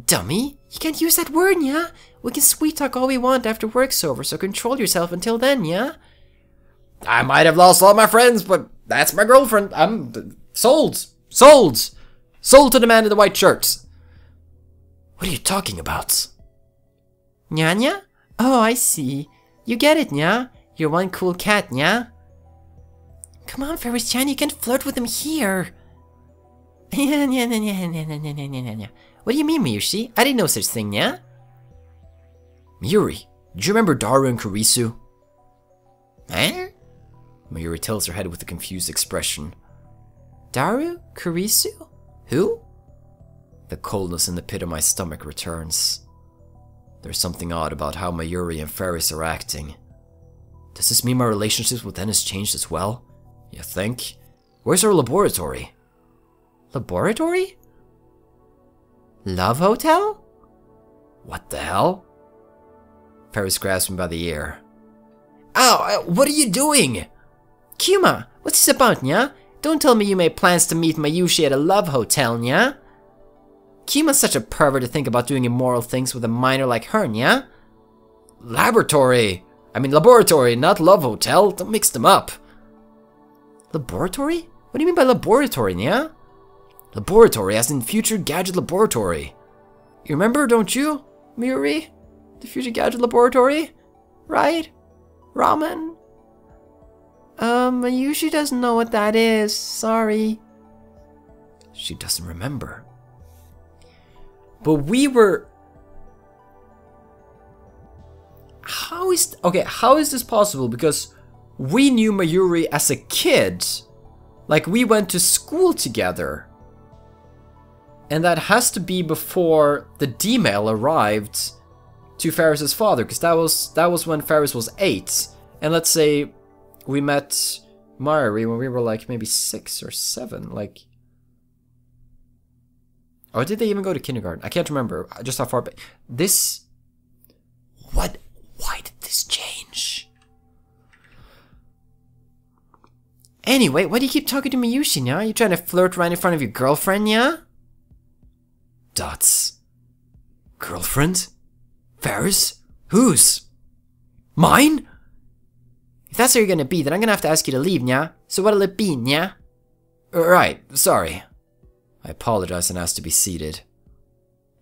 Dummy, you can't use that word, yeah? We can sweet talk all we want after work's over, so control yourself until then, yeah? I might have lost all my friends, but that's my girlfriend. I'm sold. Sold. Sold to the man in the white shirt. What are you talking about? Nya? Oh, I see. You get it, nya? You're one cool cat, nya? Come on, Ferris-chan, you can't flirt with him here. What do you mean, Miyushi? I didn't know such thing, nya? Mayuri, do you remember Daru and Kurisu? Eh? Mayuri tilts her head with a confused expression. Daru? Kurisu? Who? The coldness in the pit of my stomach returns. There's something odd about how Mayuri and Ferris are acting. Does this mean my relationships with them has changed as well? You think? Where's our laboratory? Laboratory? Love hotel? What the hell? Ferris grabs me by the ear. Ow! What are you doing? Kuma, what's this about, nya? Don't tell me you made plans to meet Mayushi at a love hotel, nya? Kuma's such a pervert to think about doing immoral things with a minor like her, nya? Laboratory, not love hotel. Don't mix them up. Laboratory? What do you mean by laboratory, nya? Laboratory as in Future Gadget Laboratory. You remember, don't you, Mayuri? The Future Gadget Laboratory? Right? Ramen? Mayushi doesn't know what that is. Sorry. She doesn't remember. But we were... How is this possible? Because we knew Mayuri as a kid. Like, we went to school together. And that has to be before the D-mail arrived to Ferris's father, because that was when Ferris was 8. And let's say we met Mayuri when we were like maybe 6 or 7, like... Or did they even go to kindergarten? I can't remember just how far back. This... What? Why did this change? Anyway, why do you keep talking to Miyushi, nya? You trying to flirt right in front of your girlfriend, nya? Dots. Girlfriend? Ferris? Whose? Mine? If that's how you're gonna be, then I'm gonna have to ask you to leave, nya? So what'll it be, nya? Right, sorry. I apologize and ask to be seated.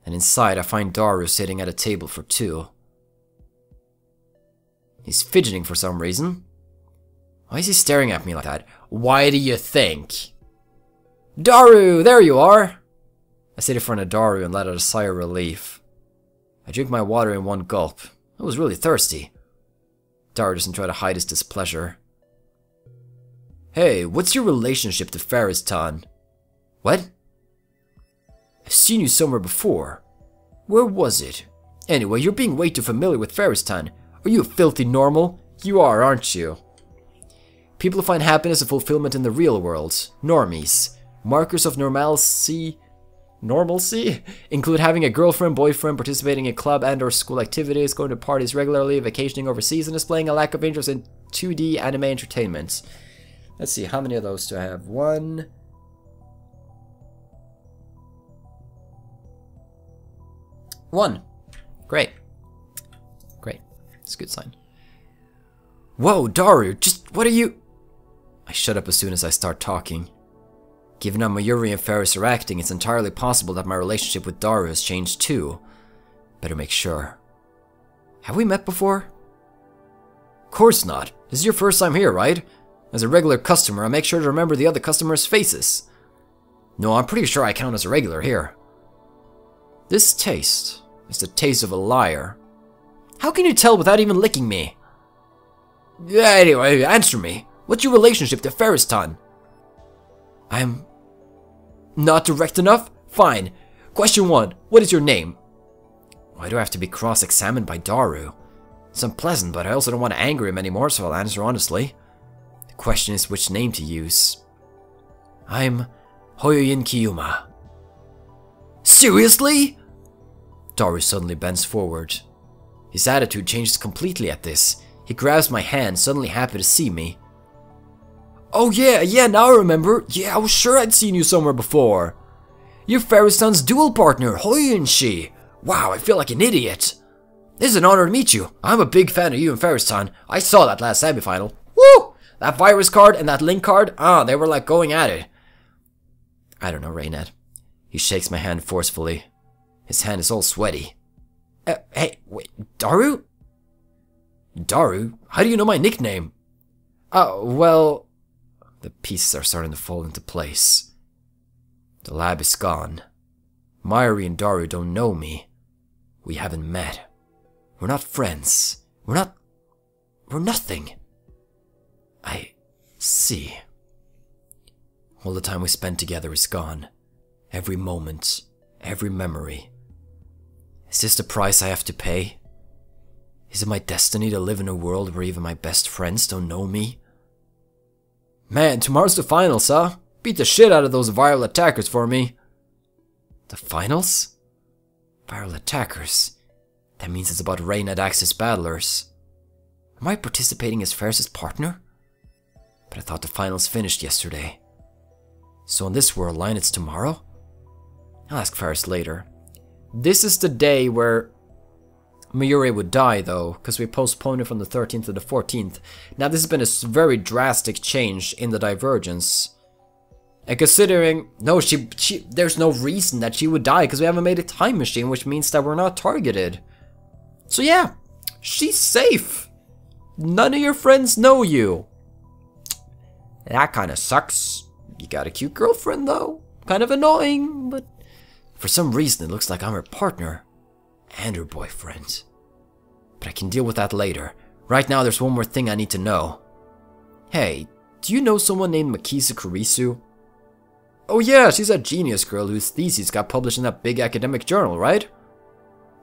And inside I find Daru sitting at a table for 2. He's fidgeting for some reason. Why is he staring at me like that? Why do you think? Daru, there you are! I sit in front of Daru and let out a sigh of relief. I drink my water in one gulp. I was really thirsty. Daru doesn't try to hide his displeasure. Hey, what's your relationship to Ferris-tan? What? I've seen you somewhere before. Where was it? Anyway, you're being way too familiar with Ferris-tan. Are you a filthy normal? You are, aren't you? People who find happiness and fulfillment in the real world. Normies. Markers of normalcy include having a girlfriend, boyfriend, participating in club and or school activities, going to parties regularly, vacationing overseas, and displaying a lack of interest in 2D anime entertainment. Let's see, how many of those do I have? 1... Great. Great. That's a good sign. Whoa, Daru, just what are you... I shut up as soon as I start talking. Given how Mayuri and Ferris are acting, it's entirely possible that my relationship with Daru has changed too. Better make sure. Have we met before? Of course not. This is your first time here, right? As a regular customer, I make sure to remember the other customers' faces. No, I'm pretty sure I count as a regular here. This taste is the taste of a liar. How can you tell without even licking me? Yeah, anyway, answer me. What's your relationship to Ferris-tan? I'm not direct enough? Fine. Question 1. What is your name? Why do I have to be cross-examined by Daru? It's unpleasant, but I also don't want to anger him anymore, so I'll answer honestly. The question is which name to use. I'm Hoyoyin Kiyuma. Seriously? Daru suddenly bends forward. His attitude changes completely at this. He grabs my hand, suddenly happy to see me. Oh yeah, now I remember. Yeah, I was sure I'd seen you somewhere before. You're Ferris-san's duel partner, Hoyunshi! Wow, I feel like an idiot! This is an honor to meet you. I'm a big fan of you and Ferris-san. I saw that last semifinal. Woo! That virus card and that link card, they were like going at it. I don't know, Reynette. He shakes my hand forcefully. His hand is all sweaty. Hey, wait, Daru? Daru? How do you know my nickname? Well... The pieces are starting to fall into place. The lab is gone. Mayuri and Daru don't know me. We haven't met. We're not friends. We're nothing. I see. All the time we spent together is gone. Every moment, every memory. Is this the price I have to pay? Is it my destiny to live in a world where even my best friends don't know me? Man, tomorrow's the finals, huh? Beat the shit out of those viral attackers for me. The finals? Viral attackers? That means it's about Reynette Axis battlers. Am I participating as Ferris' partner? But I thought the finals finished yesterday. So in this world line, it's tomorrow? I'll ask Ferris later. This is the day where Mayuri would die, though, because we postponed it from the 13th to the 14th. Now, this has been a very drastic change in the divergence. And considering, no, there's no reason that she would die, because we haven't made a time machine, which means that we're not targeted. So yeah, she's safe. None of your friends know you. That kind of sucks. You got a cute girlfriend, though. Kind of annoying, but for some reason it looks like I'm her partner. And her boyfriend. But I can deal with that later. Right now there's one more thing I need to know. Hey, do you know someone named Makisa Kurisu? Oh yeah, she's that genius girl whose thesis got published in that big academic journal, right?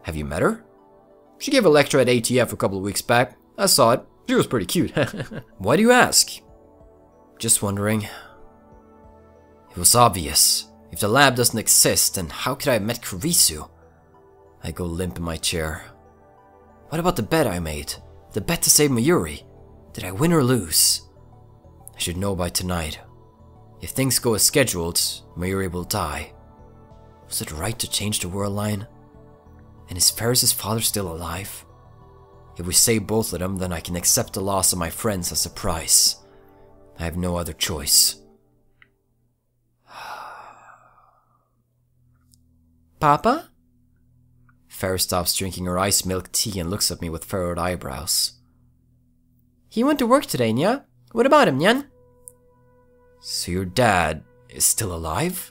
Have you met her? She gave a lecture at ATF a couple of weeks back. I saw it. She was pretty cute. Why do you ask? Just wondering. It was obvious. If the lab doesn't exist, then how could I have met Kurisu? I go limp in my chair. What about the bet I made? The bet to save Mayuri? Did I win or lose? I should know by tonight. If things go as scheduled, Mayuri will die. Was it right to change the world line? And is Ferris' father still alive? If we save both of them, then I can accept the loss of my friends as a price. I have no other choice. Papa? Ferris stops drinking her iced milk tea and looks at me with furrowed eyebrows. He went to work today, Nya? What about him, Nyan? So your dad is still alive?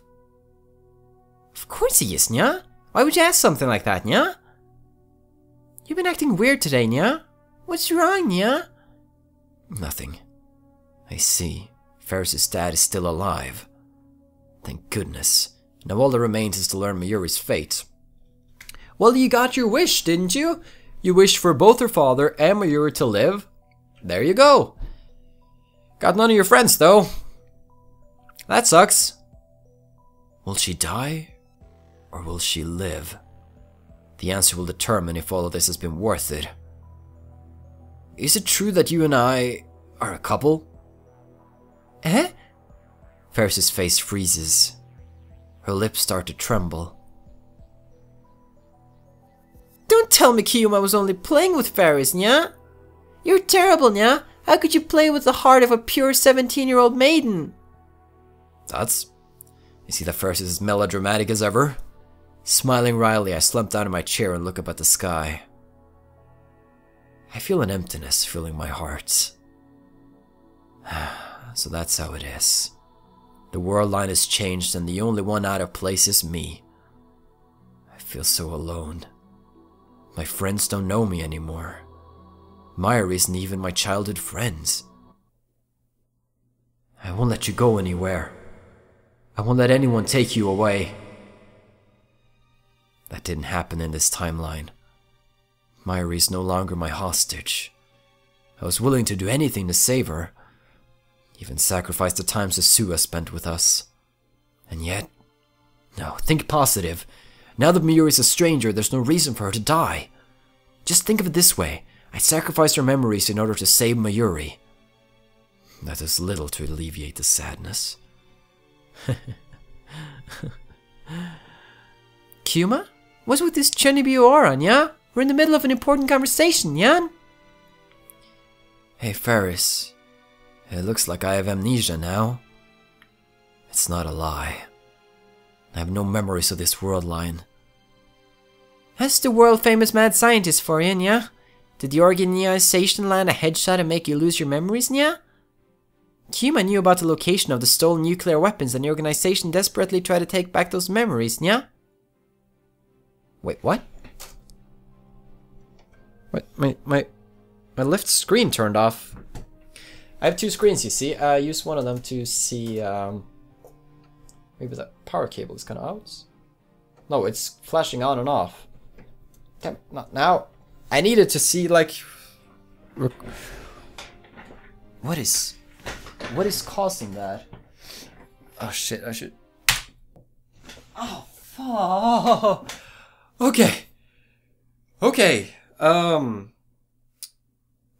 Of course he is, Nya. Why would you ask something like that, Nya? You've been acting weird today, Nya. What's wrong, Nya? Nothing. I see. Ferris' dad is still alive. Thank goodness. Now all that remains is to learn Mayuri's fate. Well, you got your wish, didn't you? You wished for both her father and Mayuri to live. There you go. Got none of your friends, though. That sucks. Will she die? Or will she live? The answer will determine if all of this has been worth it. Is it true that you and I are a couple? Eh? Ferris' face freezes. Her lips start to tremble. Don't tell me Kiyuma was only playing with Ferris, Nya. You're terrible, Nya. How could you play with the heart of a pure 17-year-old maiden? You see that Ferris is as melodramatic as ever? Smiling wryly, I slump down in my chair and look up at the sky. I feel an emptiness filling my heart. So that's how it is. The world line has changed and the only one out of place is me. I feel so alone. My friends don't know me anymore. Mayuri isn't even my childhood friends. I won't let you go anywhere. I won't let anyone take you away. That didn't happen in this timeline. Mayuri's no longer my hostage. I was willing to do anything to save her. Even sacrifice the time Sasua spent with us. And yet... No, think positive. Now that Mayuri's a stranger, there's no reason for her to die. Just think of it this way. I sacrificed her memories in order to save Mayuri. That does little to alleviate the sadness. Kuma? What's with this Chunibu aura, yeah? We're in the middle of an important conversation, yeah? Hey, Ferris. It looks like I have amnesia now. It's not a lie. I have no memories of this world line. That's the world-famous mad scientist for you, yeah? Did the organization land a headshot and make you lose your memories, yeah? Kuma knew about the location of the stolen nuclear weapons and the organization desperately tried to take back those memories, yeah? Wait, what? What? My left screen turned off. I have two screens, you see. I use one of them to see, maybe the power cable is kind of out. No, it's flashing on and off. Okay, not now. I needed to see, like... What is causing that? Oh shit, I should... Oh, fuck. Okay.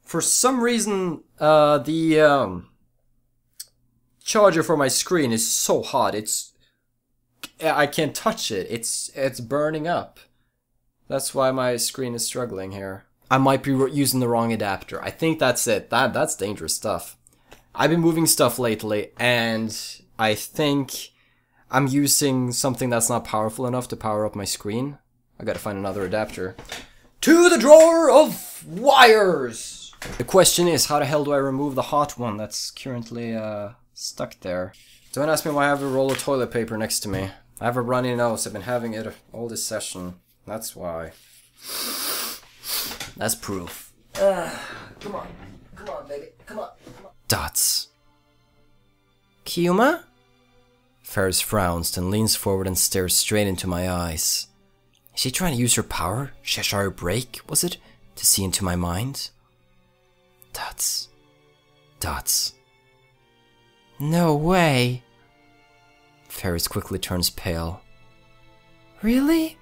For some reason, the charger for my screen is so hot. I can't touch it. It's burning up. That's why my screen is struggling here. I might be using the wrong adapter. I think that's it. That's dangerous stuff. I've been moving stuff lately, and I think I'm using something that's not powerful enough to power up my screen. I gotta find another adapter. To the drawer of wires! The question is, how the hell do I remove the hot one that's currently stuck there? Don't ask me why I have a roll of toilet paper next to me. I have a runny nose. I've been having it all this session. That's why. That's proof. Come on, baby. Come on. Dots. Kuma? Ferris frowns, then leans forward and stares straight into my eyes. Is she trying to use her power, Cheshire Break, was it, to see into my mind? Dots. No way. Ferris quickly turns pale. Really?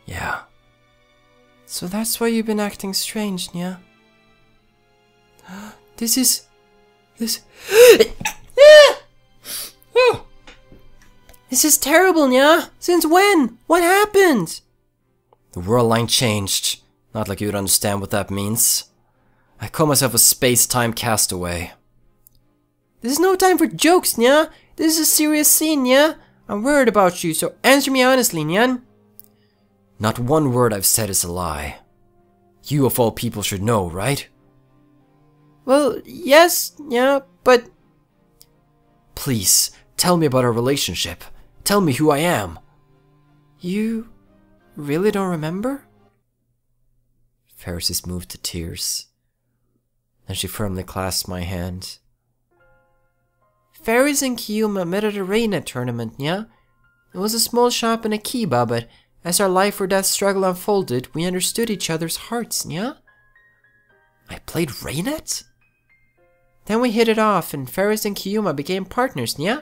Yeah. So that's why you've been acting strange, Nya? This... This is terrible, Nya! Since when? What happened? The world line changed. Not like you would understand what that means. I call myself a space-time castaway. This is no time for jokes, Nya! This is a serious scene, Nya! I'm worried about you, so answer me honestly, Nyan. Not one word I've said is a lie. You of all people should know, right? Well, yes, yeah, but... Please, tell me about our relationship. Tell me who I am. You really don't remember? Ferris is moved to tears. Then she firmly clasps my hand. Ferris and Kuma met at a Reina tournament, yeah? It was a small shop in Akiba, but as our life or death struggle unfolded, we understood each other's hearts, yeah? I played Rainet? Then we hit it off, and Ferris and Kuma became partners, yeah?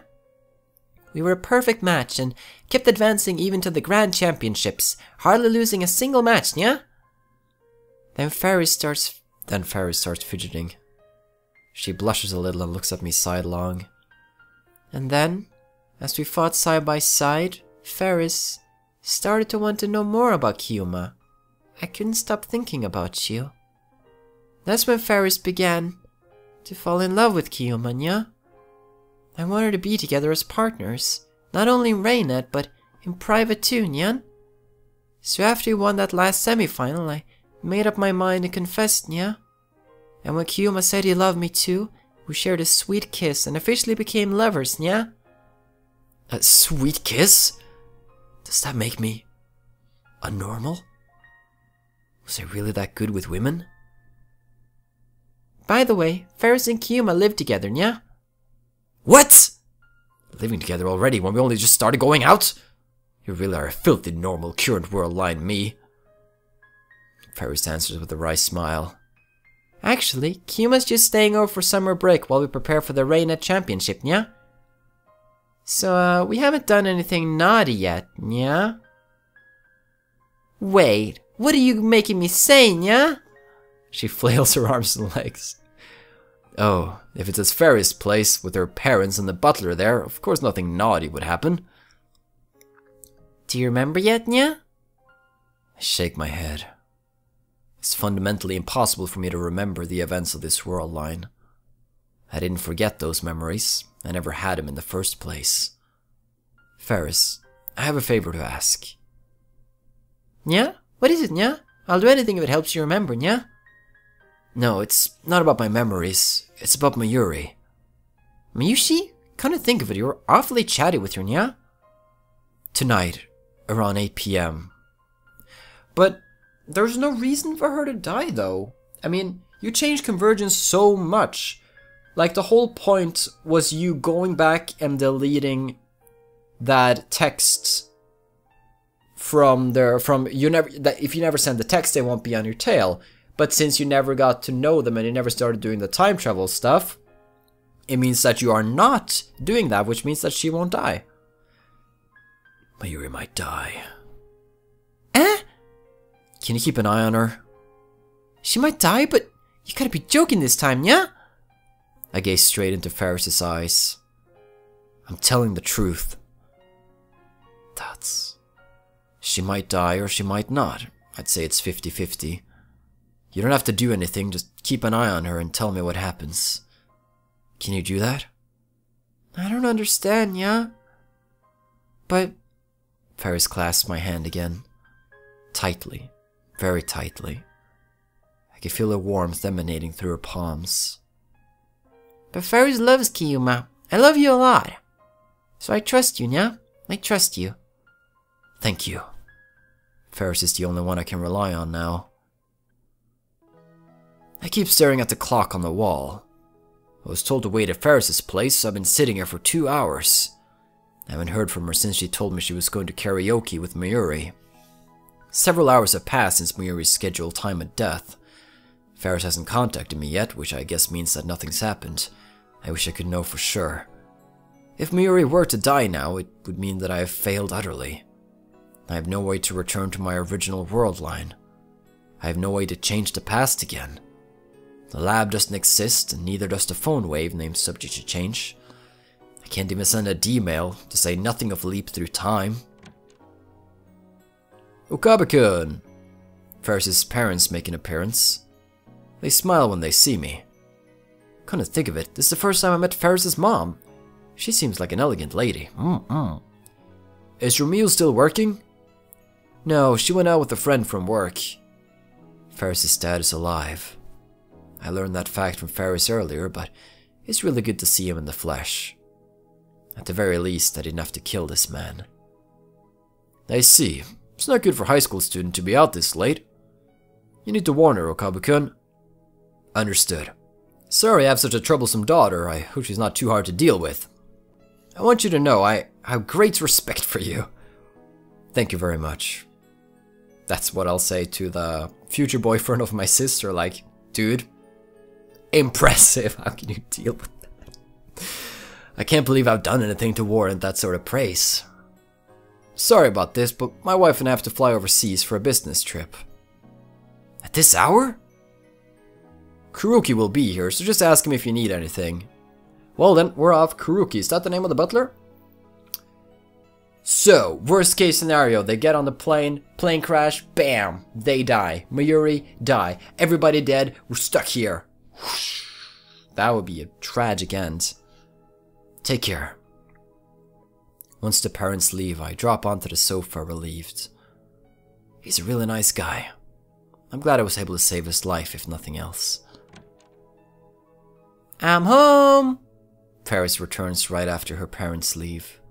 We were a perfect match, and kept advancing even to the Grand Championships, hardly losing a single match, yeah? Then Ferris starts fidgeting. She blushes a little and looks at me sidelong. And then, as we fought side by side, Ferris started to want to know more about Kuma. I couldn't stop thinking about you. That's when Ferris began to fall in love with Kuma, yeah? I wanted to be together as partners, not only in Rainet, but in private too, Nyan. So after we won that last semi-final, I made up my mind and confessed, yeah? And when Kuma said he loved me too, we shared a sweet kiss and officially became lovers, yeah? A sweet kiss? Does that make me a normal? Was I really that good with women? By the way, Ferris and Kuma live together, yeah? What? Living together already when we only just started going out? You really are a filthy normal current world line, me. Ferris answers with a wry smile. Actually, Kuma's just staying over for summer break while we prepare for the Rainet Championship, yeah? So, we haven't done anything naughty yet, yeah? Wait, what are you making me say, yeah? She flails her arms and legs. Oh, if it's at Ferris' place with her parents and the butler there, of course nothing naughty would happen. Do you remember yet, Nya? I shake my head. It's fundamentally impossible for me to remember the events of this world line. I didn't forget those memories. I never had them in the first place. Ferris, I have a favor to ask. Nya? What is it, Nya? I'll do anything if it helps you remember, Nya? No, it's not about my memories. It's about Mayuri. Mayushi? Come to think of it, you were awfully chatty with her, Nya? Tonight, around 8 p.m. But there's no reason for her to die, though. I mean, you changed Convergence so much. Like, the whole point was you going back and deleting that text if you never send the text, they won't be on your tail. But since you never got to know them and you never started doing the time travel stuff, it means that you are not doing that, which means that she won't die. Mayuri might die. Eh? Can you keep an eye on her? She might die, but you gotta be joking this time, yeah? I gaze straight into Ferris's eyes. I'm telling the truth. She might die or she might not. I'd say it's 50-50. You don't have to do anything, just keep an eye on her and tell me what happens. Can you do that? I don't understand, yeah? But... Ferris clasps my hand again. Tightly. Very tightly. I can feel the warmth emanating through her palms. But Ferris loves Kiyuma. I love you a lot. So I trust you, yeah? I trust you. Thank you. Ferris is the only one I can rely on now. I keep staring at the clock on the wall. I was told to wait at Ferris's place, so I've been sitting here for 2 hours. I haven't heard from her since she told me she was going to karaoke with Mayuri. Several hours have passed since Mayuri's scheduled time of death. Ferris hasn't contacted me yet, which I guess means that nothing's happened. I wish I could know for sure. If Mayuri were to die now, it would mean that I have failed utterly. I have no way to return to my original world line. I have no way to change the past again. The lab doesn't exist, and neither does the phone wave named Subject to Change. I can't even send a D-mail, to say nothing of leap through time. Okabe-kun! Ferris's parents make an appearance. They smile when they see me. Come to think of it, this is the first time I met Ferris's mom. She seems like an elegant lady. Is your meal still working? No, she went out with a friend from work. Ferris's dad is alive. I learned that fact from Ferris earlier, but it's really good to see him in the flesh. At the very least, I didn't have to kill this man. I see. It's not good for a high school student to be out this late. You need to warn her, Okabe-kun. Understood. Sorry I have such a troublesome daughter. I hope she's not too hard to deal with. I want you to know I have great respect for you. Thank you very much. That's what I'll say to the future boyfriend of my sister, like, dude, impressive, how can you deal with that? I can't believe I've done anything to warrant that sort of praise. Sorry about this, but my wife and I have to fly overseas for a business trip. At this hour? Kuruki will be here, so just ask him if you need anything. Well then, we're off. Kuruki, is that the name of the butler? So, worst case scenario, they get on the plane crash, bam, they die. Mayuri, die. Everybody dead, we're stuck here. That would be a tragic end. Take care. Once the parents leave, I drop onto the sofa relieved. He's a really nice guy. I'm glad I was able to save his life, if nothing else. I'm home! Ferris returns right after her parents leave.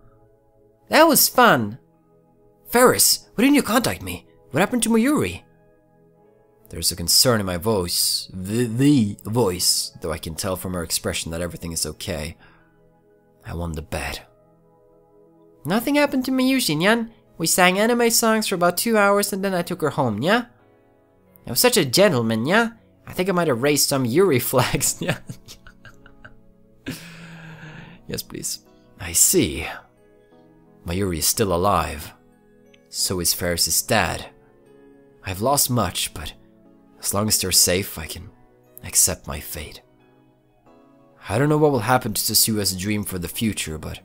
That was fun! Ferris, why didn't you contact me? What happened to Mayuri? There's a concern in my voice. The voice, though I can tell from her expression that everything is okay. I won the bet. Nothing happened to Mayushi, Nyan. We sang anime songs for about 2 hours and then I took her home, yeah? I was such a gentleman, yeah? I think I might have raised some Yuri flags, yeah? Yes, please. I see. Mayuri is still alive. So is Ferris's dad. I've lost much, but as long as they're safe, I can accept my fate. I don't know what will happen to Tetsuya's dream for the future, but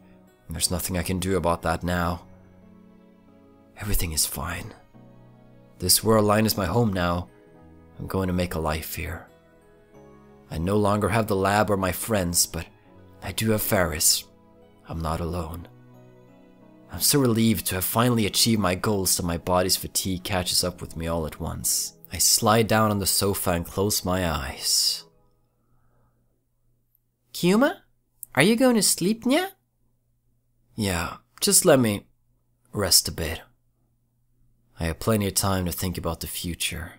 there's nothing I can do about that now. Everything is fine. This world line is my home now. I'm going to make a life here. I no longer have the lab or my friends, but I do have Faris. I'm not alone. I'm so relieved to have finally achieved my goals that my body's fatigue catches up with me all at once. I slide down on the sofa and close my eyes. Kuma? Are you going to sleep now? Yeah, just let me rest a bit. I have plenty of time to think about the future.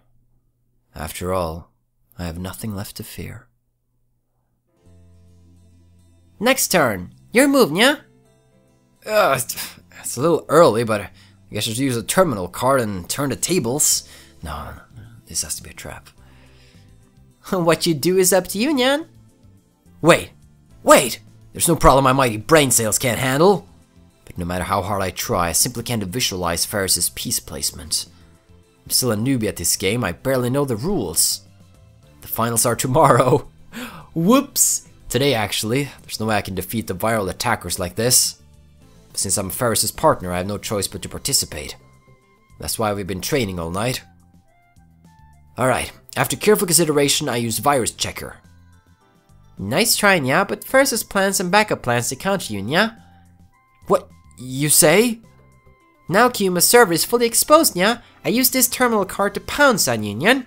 After all, I have nothing left to fear. Next turn. Your move, yeah? It's a little early, but I guess I should use a terminal card and turn the tables. No, this has to be a trap. What you do is up to you, Nyan. Wait! There's no problem my mighty brain cells can't handle. But no matter how hard I try, I simply can't visualize Faris' piece placement. I'm still a newbie at this game, I barely know the rules. The finals are tomorrow. Whoops! Today, actually. There's no way I can defeat the viral attackers like this. But since I'm Faris' partner, I have no choice but to participate. That's why we've been training all night. Alright, after careful consideration, I use Virus Checker. Nice try, Nya, but Faris' plans and backup plans to counter you, Nya. What? You say? Now Kuma's server is fully exposed, Nya. I used this terminal card to pounce on you, Nyan.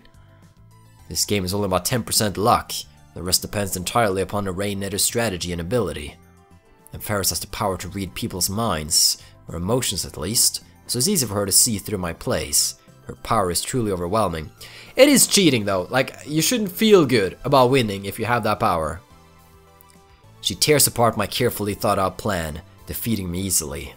This game is only about 10% luck. The rest depends entirely upon the Rain-Netter's strategy and ability. And Faris has the power to read people's minds, or emotions at least, so it's easy for her to see through my plays. Her power is truly overwhelming. It is cheating though, like, you shouldn't feel good about winning if you have that power. She tears apart my carefully thought out plan, defeating me easily.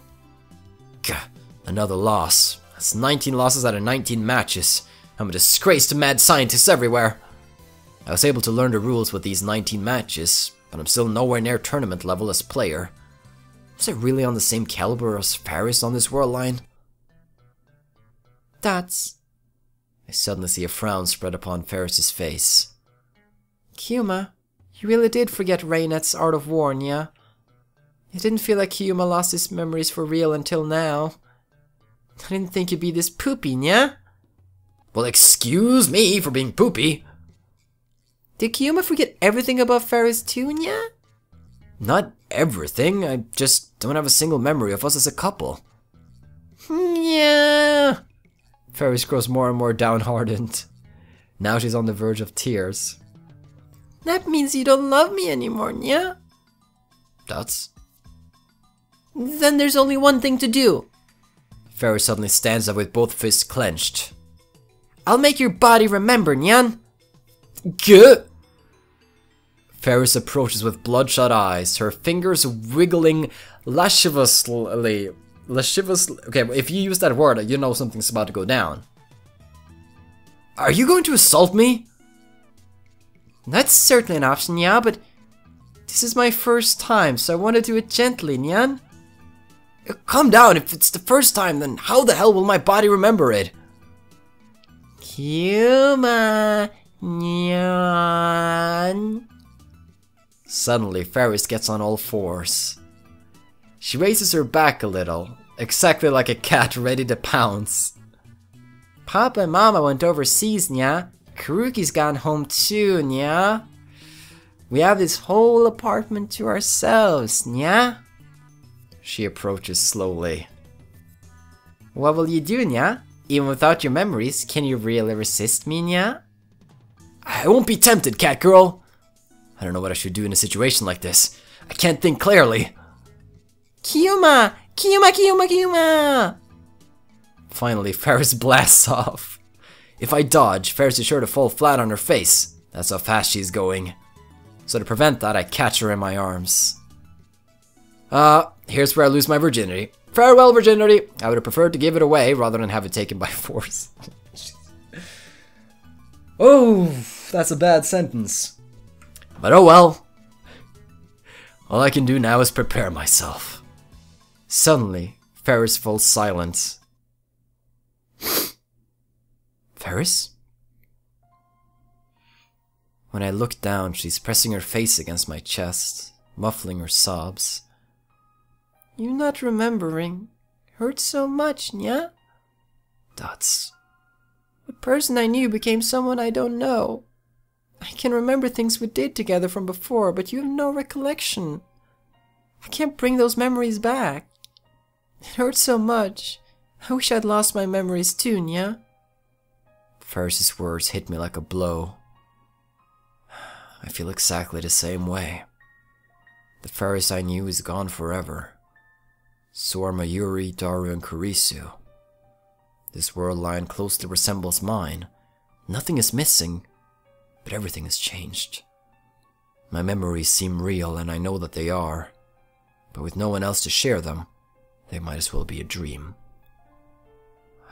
Gah, another loss. That's 19 losses out of 19 matches. I'm a disgrace to mad scientists everywhere. I was able to learn the rules with these 19 matches, but I'm still nowhere near tournament level as player. Was I really on the same caliber as Faris on this world line? That's... I suddenly see a frown spread upon Faris' face. Kuma, you really did forget Raynet's Art of War, Nya. It didn't feel like Kuma lost his memories for real until now. I didn't think you'd be this poopy, Nya. Well, excuse me for being poopy. Did Kuma forget everything about Faris too, Nya? Not everything, I just don't have a single memory of us as a couple. Yeah. Faris grows more and more downhearted. Now she's on the verge of tears. That means you don't love me anymore, Nya? That's... Then there's only one thing to do. Faris suddenly stands up with both fists clenched. I'll make your body remember, Nyan. Good. Faris approaches with bloodshot eyes, her fingers wiggling lasciviously. Okay, if you use that word, you know something's about to go down. Are you going to assault me? That's certainly an option, yeah, but this is my first time, so I want to do it gently, Nyan. Calm down, if it's the first time, then how the hell will my body remember it? Kuma, Nyan. Suddenly, Faris gets on all fours. She raises her back a little, exactly like a cat ready to pounce. Papa and Mama went overseas, Nya. Karuki's gone home too, Nya. We have this whole apartment to ourselves, Nya. She approaches slowly. What will you do, Nya? Even without your memories, can you really resist me, Nya? I won't be tempted, cat girl. I don't know what I should do in a situation like this. I can't think clearly. Kuma! Kuma, Kuma, Kuma! Finally, Faris blasts off. If I dodge, Faris is sure to fall flat on her face. That's how fast she's going. So to prevent that, I catch her in my arms. Here's where I lose my virginity. Farewell, virginity! I would have preferred to give it away rather than have it taken by force. Oh, that's a bad sentence. But oh well. All I can do now is prepare myself. Suddenly, Faris falls silent. Faris? When I look down, she's pressing her face against my chest, muffling her sobs. You not remembering hurts so much, Nya? Dots. The person I knew became someone I don't know. I can remember things we did together from before, but you have no recollection. I can't bring those memories back. It hurts so much. I wish I'd lost my memories too, Nya. Ferris's words hit me like a blow. I feel exactly the same way. The Ferris I knew is gone forever. So are Mayuri, Daru, and Kurisu. This world line closely resembles mine. Nothing is missing, but everything has changed. My memories seem real, and I know that they are. But with no one else to share them, they might as well be a dream.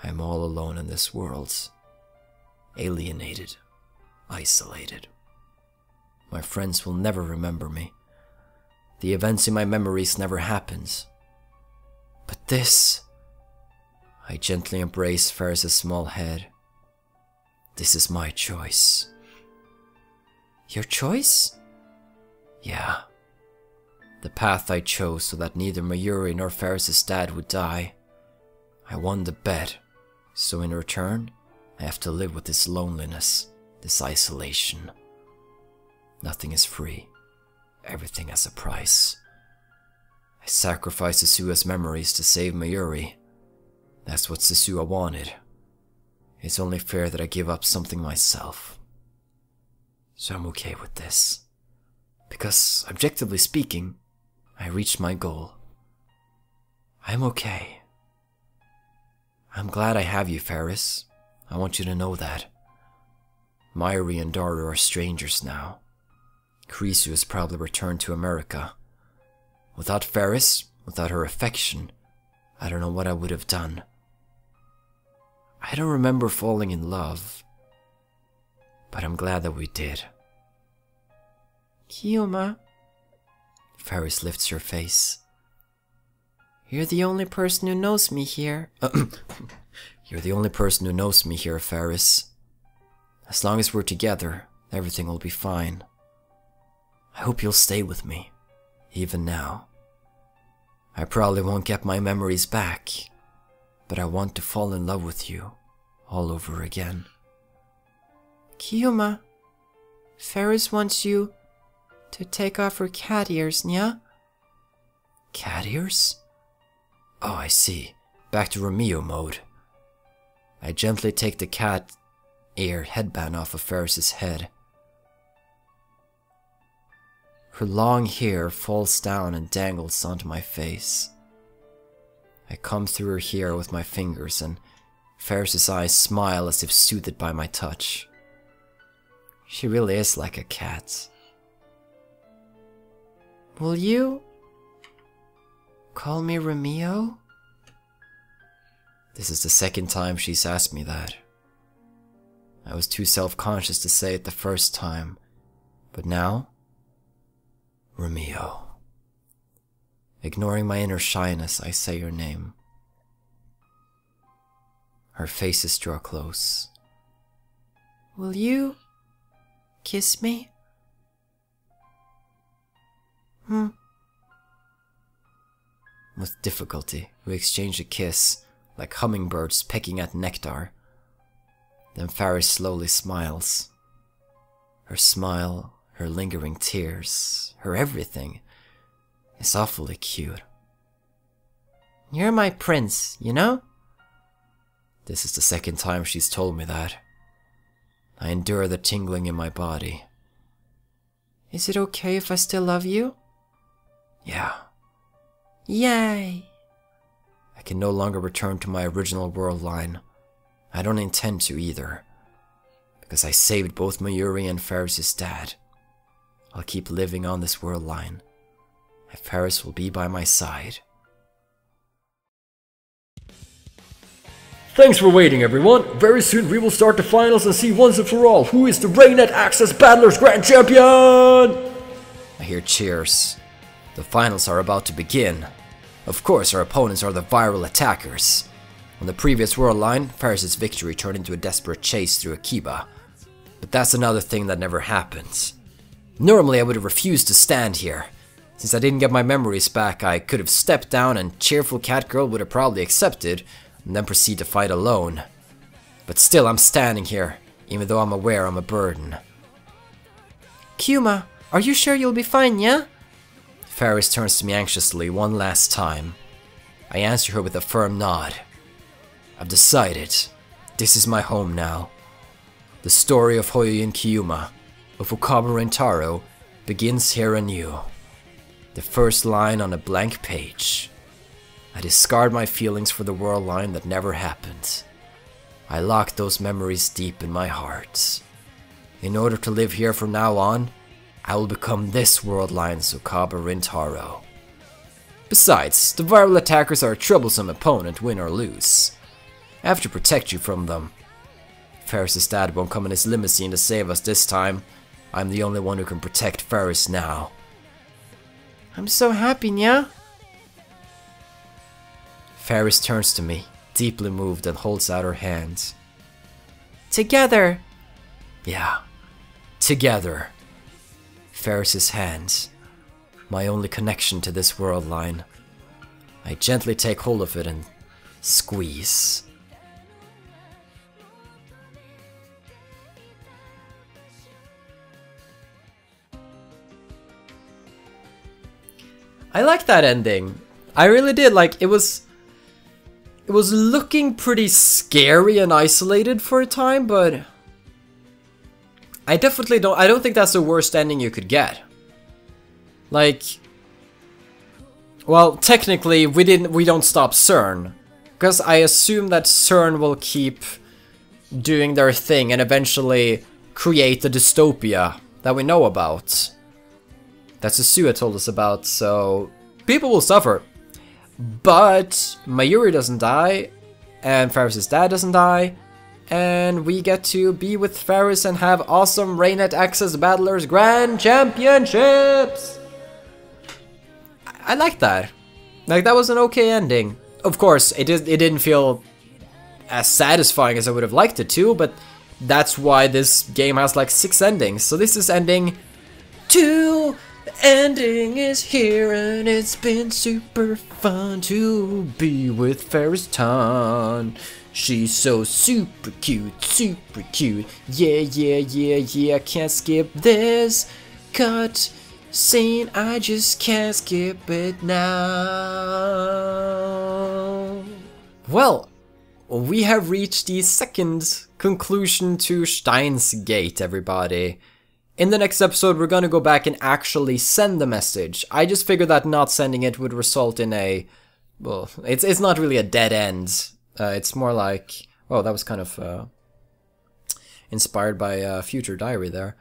I am all alone in this world. Alienated. Isolated. My friends will never remember me. The events in my memories never happened. But this... I gently embrace Ferris's small head. This is my choice. Your choice? Yeah. The path I chose so that neither Mayuri nor Ferris's dad would die. I won the bet, so in return, I have to live with this loneliness, this isolation. Nothing is free. Everything has a price. I sacrificed Susua's memories to save Mayuri. That's what Susua wanted. It's only fair that I give up something myself. So I'm okay with this. Because, objectively speaking, I reached my goal. I'm okay. I'm glad I have you, Ferris. I want you to know that. Mayuri and Daru are strangers now. Kurisu has probably returned to America. Without Ferris, without her affection, I don't know what I would have done. I don't remember falling in love, but I'm glad that we did. Kyuma. Ferris lifts her face. You're the only person who knows me here. You're the only person who knows me here, Ferris. As long as we're together, everything will be fine. I hope you'll stay with me, even now. I probably won't get my memories back, but I want to fall in love with you all over again. Kyuma, Ferris wants you to take off her cat ears, Nya? Cat ears? Oh, I see. Back to Romeo mode. I gently take the cat ear headband off of Ferris's head. Her long hair falls down and dangles onto my face. I comb through her hair with my fingers, and Ferris's eyes smile as if soothed by my touch. She really is like a cat. Will you call me Romeo? This is the second time she's asked me that. I was too self-conscious to say it the first time, but now, Romeo. Ignoring my inner shyness, I say her name. Her faces draw close. Will you kiss me? With difficulty, we exchange a kiss, like hummingbirds pecking at nectar. Then Ferris slowly smiles. Her smile, her lingering tears, her everything is awfully cute. You're my prince, you know? This is the second time she's told me that. I endure the tingling in my body. Is it okay if I still love you? Yeah. Yay! I can no longer return to my original world line. I don't intend to either. Because I saved both Mayuri and Ferris's dad. I'll keep living on this world line. And Ferris will be by my side. Thanks for waiting, everyone. Very soon we will start the finals and see once and for all who is the Raynet Access Battlers Grand Champion! I hear cheers. The finals are about to begin. Of course, our opponents are the viral attackers. On the previous world line, Ferris's victory turned into a desperate chase through Akiba. But that's another thing that never happened. Normally I would have refused to stand here. Since I didn't get my memories back, I could have stepped down and cheerful Catgirl would have probably accepted, and then proceed to fight alone. But still, I'm standing here, even though I'm aware I'm a burden. Kuma, are you sure you'll be fine, yeah? Ferris turns to me anxiously one last time. I answer her with a firm nod. I've decided. This is my home now. The story of Hoyo and Kyuma, of Okaba Rentaro, begins here anew. The first line on a blank page. I discard my feelings for the world line that never happened. I lock those memories deep in my heart. In order to live here from now on, I will become this world line's Okaba Rintaro. Besides, the viral attackers are a troublesome opponent, win or lose. I have to protect you from them. Ferris's dad won't come in his limousine to save us this time. I'm the only one who can protect Ferris now. I'm so happy, yeah? Ferris turns to me, deeply moved, and holds out her hand. Together! Yeah, together. Ferris's hand, my only connection to this world line. I gently take hold of it and squeeze. I like that ending. I really did. Like, it was looking pretty scary and isolated for a time, but I don't think that's the worst ending you could get. Like, well, technically we don't stop CERN, because I assume that CERN will keep doing their thing and eventually create the dystopia that we know about. That Susuya told us about, so people will suffer. But Mayuri doesn't die, and Ferris's dad doesn't die, and we get to be with Ferris and have awesome Raynet Access Battlers Grand Championships! I like that. Like, that was an okay ending. Of course, it didn't feel as satisfying as I would have liked it to, but that's why this game has like 6 endings. So this is ending 2. The ending is here, and it's been super fun to be with Ferris Tan. She's so super cute, super cute. Yeah, yeah, yeah, yeah, can't skip this cut scene, I just can't skip it now. Well, we have reached the second conclusion to Steins Gate, everybody. In the next episode, we're gonna go back and actually send the message. I just figured that not sending it would result in a... well, it's not really a dead end. It's more like... oh, that was kind of inspired by Future Diary there.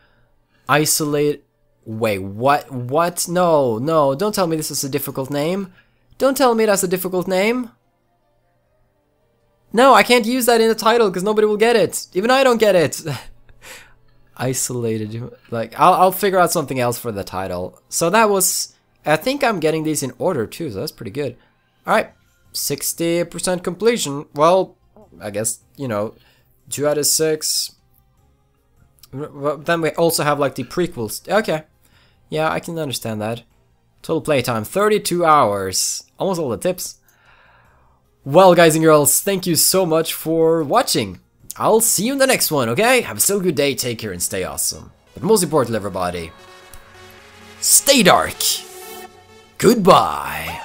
Isolate... wait, what? What? No, no, don't tell me this is a difficult name. Don't tell me that's a difficult name. No, I can't use that in the title because nobody will get it. Even I don't get it. Isolated, like, I'll figure out something else for the title. So that was, I think I'm getting these in order too, so that's pretty good. Alright, 60% completion. Well, I guess, you know, 2 out of 6. Well, then we also have like the prequels. Okay, yeah, I can understand that. Total playtime, 32 hours. Almost all the tips. Well, guys and girls, thank you so much for watching. I'll see you in the next one, okay? Have a still good day, take care, and stay awesome. But most importantly, everybody, stay dark. Goodbye.